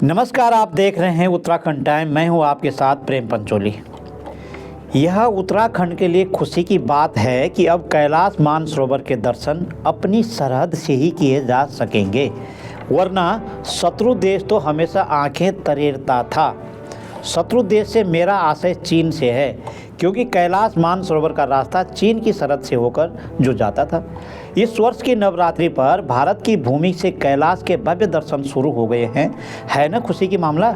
नमस्कार, आप देख रहे हैं उत्तराखंड टाइम। मैं हूं आपके साथ प्रेम पंचोली। यह उत्तराखंड के लिए खुशी की बात है कि अब कैलाश मानसरोवर के दर्शन अपनी सरहद से ही किए जा सकेंगे, वरना शत्रु देश तो हमेशा आंखें तरेरता था। शत्रु देश से मेरा आशय चीन से है, क्योंकि कैलाश मानसरोवर का रास्ता चीन की सरहद से होकर जो जाता था। इस वर्ष की नवरात्रि पर भारत की भूमि से कैलाश के भव्य दर्शन शुरू हो गए हैं। है ना खुशी की मामला।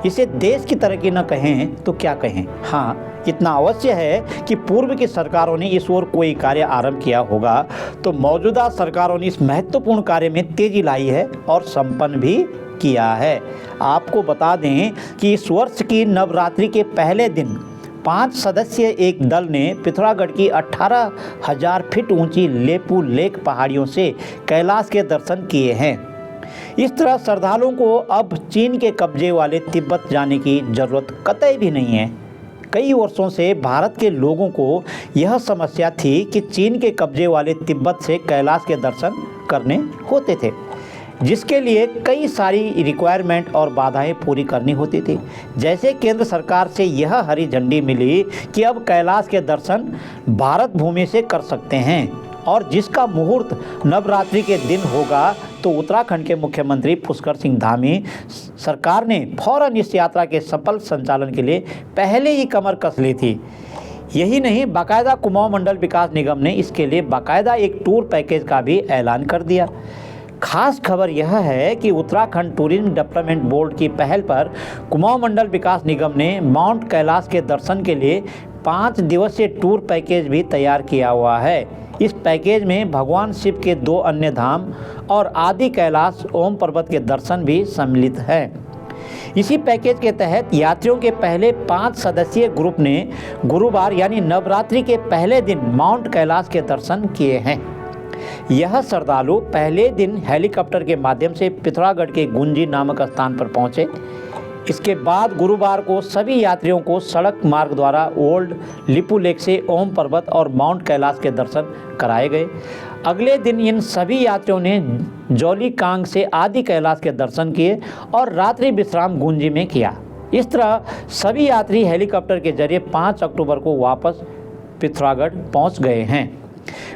इसे देश की तरक्की न कहें तो क्या कहें। हाँ, इतना अवश्य है कि पूर्व की सरकारों ने इस ओर कोई कार्य आरंभ किया होगा तो मौजूदा सरकारों ने इस महत्वपूर्ण कार्य में तेजी लाई है और संपन्न भी किया है। आपको बता दें कि इस वर्ष की नवरात्रि के पहले दिन 5 सदस्यीय एक दल ने पिथौरागढ़ की 18,000 फीट ऊंची लेपू लेक पहाड़ियों से कैलाश के दर्शन किए हैं। इस तरह श्रद्धालुओं को अब चीन के कब्जे वाले तिब्बत जाने की जरूरत कतई भी नहीं है। कई वर्षों से भारत के लोगों को यह समस्या थी कि चीन के कब्जे वाले तिब्बत से कैलाश के दर्शन करने होते थे, जिसके लिए कई सारी रिक्वायरमेंट और बाधाएं पूरी करनी होती थी। जैसे केंद्र सरकार से यह हरी झंडी मिली कि अब कैलाश के दर्शन भारत भूमि से कर सकते हैं और जिसका मुहूर्त नवरात्रि के दिन होगा, तो उत्तराखंड के मुख्यमंत्री पुष्कर सिंह धामी सरकार ने फौरन इस यात्रा के सफल संचालन के लिए पहले ही कमर कस ली थी। यही नहीं, बाकायदा कुमाऊं मंडल विकास निगम ने इसके लिए बाकायदा एक टूर पैकेज का भी ऐलान कर दिया। खास खबर यह है कि उत्तराखंड टूरिज्म डेवलपमेंट बोर्ड की पहल पर कुमाऊं मंडल विकास निगम ने माउंट कैलाश के दर्शन के लिए 5 दिवसीय टूर पैकेज भी तैयार किया हुआ है। इस पैकेज में भगवान शिव के 2 अन्य धाम और आदि कैलाश ओम पर्वत के दर्शन भी सम्मिलित हैं। इसी पैकेज के तहत यात्रियों के पहले 5 सदस्यीय ग्रुप ने गुरुवार यानी नवरात्रि के पहले दिन माउंट कैलाश के दर्शन किए हैं। यह श्रद्धालु पहले दिन हेलीकॉप्टर के माध्यम से पिथौरागढ़ के गुंजी नामक स्थान पर पहुंचे। इसके बाद गुरुवार को सभी यात्रियों को सड़क मार्ग द्वारा ओल्ड लिपू लेक से ओम पर्वत और माउंट कैलाश के दर्शन कराए गए। अगले दिन इन सभी यात्रियों ने जौलीकांग से आदि कैलाश के दर्शन किए और रात्रि विश्राम गुंजी में किया। इस तरह सभी यात्री हेलीकॉप्टर के जरिए 5 अक्टूबर को वापस पिथौरागढ़ पहुंच गए हैं।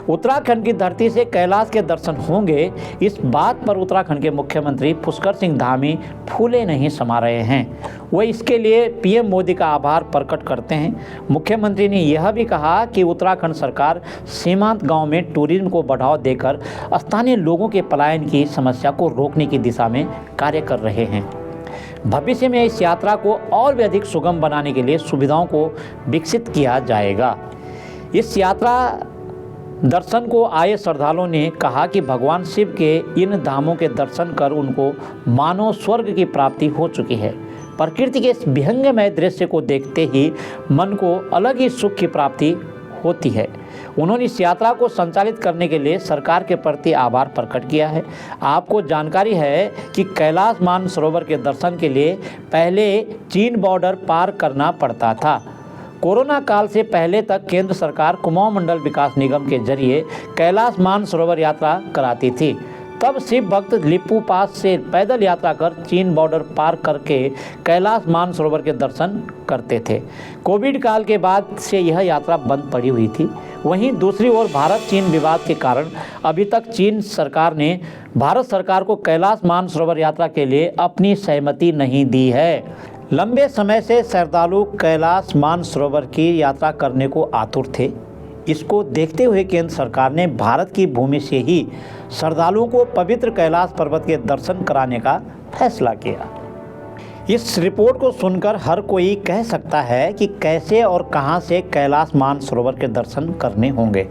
उत्तराखंड की धरती से कैलाश के दर्शन होंगे, इस बात पर उत्तराखंड के मुख्यमंत्री पुष्कर सिंह धामी फूले नहीं समा रहे हैं। वह इसके लिए पीएम मोदी का आभार प्रकट करते हैं। मुख्यमंत्री ने यह भी कहा कि उत्तराखंड सरकार सीमांत गांव में टूरिज्म को बढ़ावा देकर स्थानीय लोगों के पलायन की समस्या को रोकने की दिशा में कार्य कर रहे हैं। भविष्य में इस यात्रा को और भी अधिक सुगम बनाने के लिए सुविधाओं को विकसित किया जाएगा। इस यात्रा दर्शन को आए श्रद्धालुओं ने कहा कि भगवान शिव के इन धामों के दर्शन कर उनको मानो स्वर्ग की प्राप्ति हो चुकी है। प्रकृति के इस विहंगमय दृश्य को देखते ही मन को अलग ही सुख की प्राप्ति होती है। उन्होंने इस यात्रा को संचालित करने के लिए सरकार के प्रति आभार प्रकट किया है। आपको जानकारी है कि कैलाश मानसरोवर के दर्शन के लिए पहले चीन बॉर्डर पार करना पड़ता था। कोरोना काल से पहले तक केंद्र सरकार कुमाऊं मंडल विकास निगम के जरिए कैलाश मानसरोवर यात्रा कराती थी। तब शिव भक्त लिपू पास से पैदल यात्रा कर चीन बॉर्डर पार करके कैलाश मानसरोवर के दर्शन करते थे। कोविड काल के बाद से यह यात्रा बंद पड़ी हुई थी। वहीं दूसरी ओर भारत चीन विवाद के कारण अभी तक चीन सरकार ने भारत सरकार को कैलाश मानसरोवर यात्रा के लिए अपनी सहमति नहीं दी है। लंबे समय से श्रद्धालु कैलाश मानसरोवर की यात्रा करने को आतुर थे। इसको देखते हुए केंद्र सरकार ने भारत की भूमि से ही श्रद्धालुओं को पवित्र कैलाश पर्वत के दर्शन कराने का फैसला किया। इस रिपोर्ट को सुनकर हर कोई कह सकता है कि कैसे और कहां से कैलाश मानसरोवर के दर्शन करने होंगे,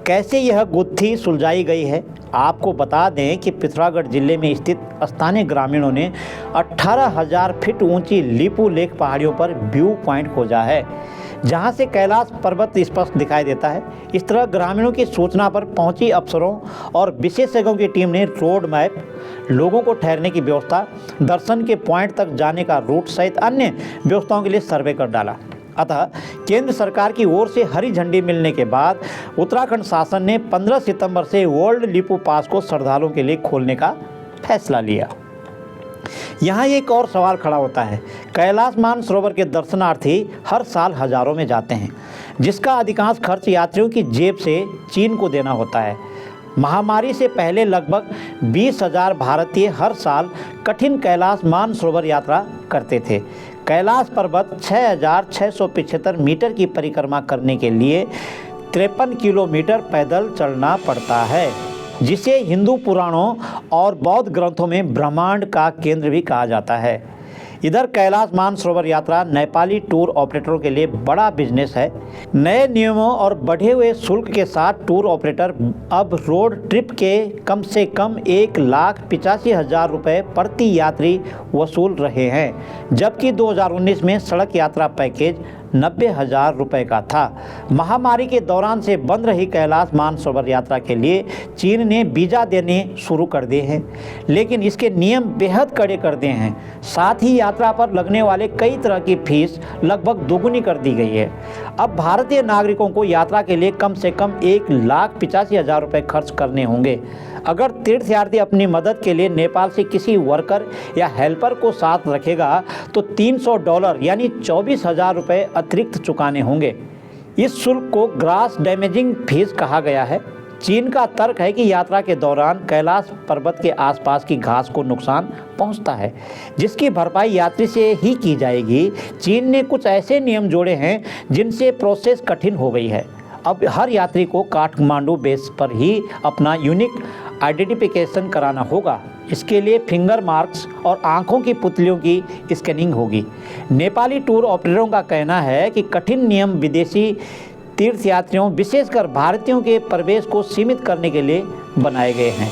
कैसे यह गुत्थी सुलझाई गई है। आपको बता दें कि पिथौरागढ़ जिले में स्थित स्थानीय ग्रामीणों ने 18,000 फीट ऊंची लिपू लेक पहाड़ियों पर व्यू पॉइंट खोजा है, जहां से कैलाश पर्वत स्पष्ट दिखाई देता है। इस तरह ग्रामीणों की सूचना पर पहुंची अफसरों और विशेषज्ञों की टीम ने रोड मैप, लोगों को ठहरने की व्यवस्था, दर्शन के पॉइंट तक जाने का रूट सहित अन्य व्यवस्थाओं के लिए सर्वे कर डाला। अतः केंद्र सरकार की ओर से हरी झंडी मिलने के बाद उत्तराखंड शासन ने 15 सितंबर से ओल्ड लिपू पास को श्रद्धालुओं के लिए खोलने का फैसला लिया। यहाँ एक और सवाल खड़ा होता है। कैलाश मानसरोवर के दर्शनार्थी हर साल हजारों में जाते हैं, जिसका अधिकांश खर्च यात्रियों की जेब से चीन को देना होता है। महामारी से पहले लगभग 20,000 भारतीय हर साल कठिन कैलाश मानसरोवर यात्रा करते थे। कैलाश पर्वत 6,675 मीटर की परिक्रमा करने के लिए 53 किलोमीटर पैदल चलना पड़ता है, जिसे हिंदू पुराणों और बौद्ध ग्रंथों में ब्रह्मांड का केंद्र भी कहा जाता है। इधर कैलाश मानसरोवर यात्रा नेपाली टूर ऑपरेटरों के लिए बड़ा बिजनेस है। नए नियमों और बढ़े हुए शुल्क के साथ टूर ऑपरेटर अब रोड ट्रिप के कम से कम 1,85,000 रुपये प्रति यात्री वसूल रहे हैं, जबकि 2019 में सड़क यात्रा पैकेज 90,000 रुपये का था। महामारी के दौरान से बंद रही कैलाश मानसरोवर यात्रा के लिए चीन ने वीज़ा देने शुरू कर दिए हैं, लेकिन इसके नियम बेहद कड़े कर दिए हैं। साथ ही यात्रा पर लगने वाले कई तरह की फीस लगभग दोगुनी कर दी गई है। अब भारतीय नागरिकों को यात्रा के लिए कम से कम 1,85,000 रुपये खर्च करने होंगे। अगर तीर्थयात्री अपनी मदद के लिए नेपाल से किसी वर्कर या हेल्पर को साथ रखेगा तो $300 यानी 24,000 रुपये अतिरिक्त चुकाने होंगे। इस शुल्क को ग्रास डैमेजिंग फीस कहा गया है। चीन का तर्क है कि यात्रा के दौरान कैलाश पर्वत के आसपास की घास को नुकसान पहुंचता है, जिसकी भरपाई यात्री से ही की जाएगी। चीन ने कुछ ऐसे नियम जोड़े हैं जिनसे प्रोसेस कठिन हो गई है। अब हर यात्री को काठमांडू बेस पर ही अपना यूनिक आइडेंटिफिकेशन कराना होगा। इसके लिए फिंगर मार्क्स और आंखों की पुतलियों की स्कैनिंग होगी। नेपाली टूर ऑपरेटरों का कहना है कि कठिन नियम विदेशी तीर्थयात्रियों, विशेषकर भारतीयों के प्रवेश को सीमित करने के लिए बनाए गए हैं।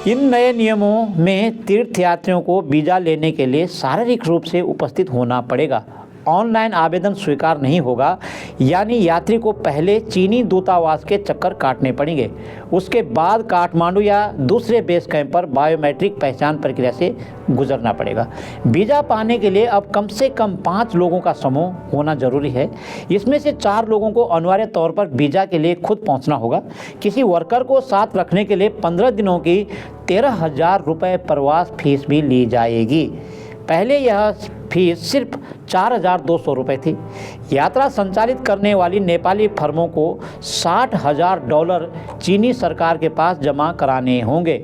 इन नए नियमों में तीर्थयात्रियों को वीज़ा लेने के लिए शारीरिक रूप से उपस्थित होना पड़ेगा। ऑनलाइन आवेदन स्वीकार नहीं होगा, यानी यात्री को पहले चीनी दूतावास के चक्कर काटने पड़ेंगे। उसके बाद काठमांडू या दूसरे बेस कैंप पर बायोमेट्रिक पहचान प्रक्रिया से गुजरना पड़ेगा। वीज़ा पाने के लिए अब कम से कम 5 लोगों का समूह होना जरूरी है। इसमें से 4 लोगों को अनिवार्य तौर पर वीज़ा के लिए खुद पहुंचना होगा। किसी वर्कर को साथ रखने के लिए 15 दिनों की 13,000 रुपये प्रवास फीस भी ली जाएगी। पहले यह फीस सिर्फ 4,200 रुपये थी। यात्रा संचालित करने वाली नेपाली फर्मों को $60,000 चीनी सरकार के पास जमा कराने होंगे।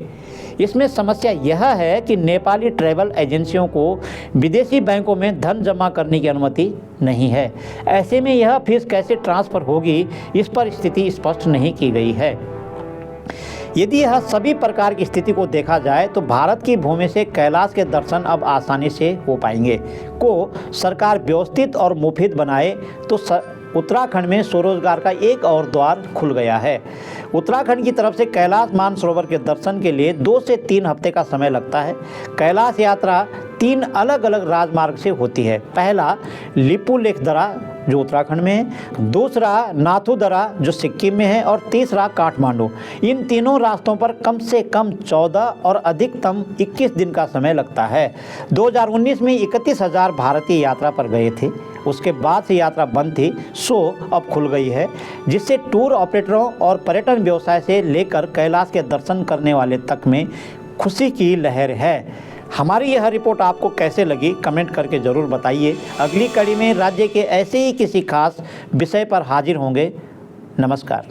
इसमें समस्या यह है कि नेपाली ट्रैवल एजेंसियों को विदेशी बैंकों में धन जमा करने की अनुमति नहीं है। ऐसे में यह फीस कैसे ट्रांसफ़र होगी, इस पर स्थिति स्पष्ट नहीं की गई है। यदि यह सभी प्रकार की स्थिति को देखा जाए तो भारत की भूमि से कैलाश के दर्शन अब आसानी से हो पाएंगे। को सरकार व्यवस्थित और मुफीद बनाए तो उत्तराखंड में स्वरोजगार का एक और द्वार खुल गया है। उत्तराखंड की तरफ से कैलाश मानसरोवर के दर्शन के लिए 2 से 3 हफ्ते का समय लगता है। कैलाश यात्रा 3 अलग अलग राजमार्ग से होती है। पहला लिपुलेखदरा जो उत्तराखंड में है, दूसरा नाथुदरा जो सिक्किम में है, और तीसरा काठमांडू। इन तीनों रास्तों पर कम से कम 14 और अधिकतम 21 दिन का समय लगता है। 2019 में 31,000 भारतीय यात्रा पर गए थे। उसके बाद से यात्रा बंद थी, सो अब खुल गई है, जिससे टूर ऑपरेटरों और पर्यटन व्यवसाय से लेकर कैलाश के दर्शन करने वाले तक में खुशी की लहर है। हमारी यह रिपोर्ट आपको कैसे लगी, कमेंट करके ज़रूर बताइए। अगली कड़ी में राज्य के ऐसे ही किसी खास विषय पर हाजिर होंगे। नमस्कार।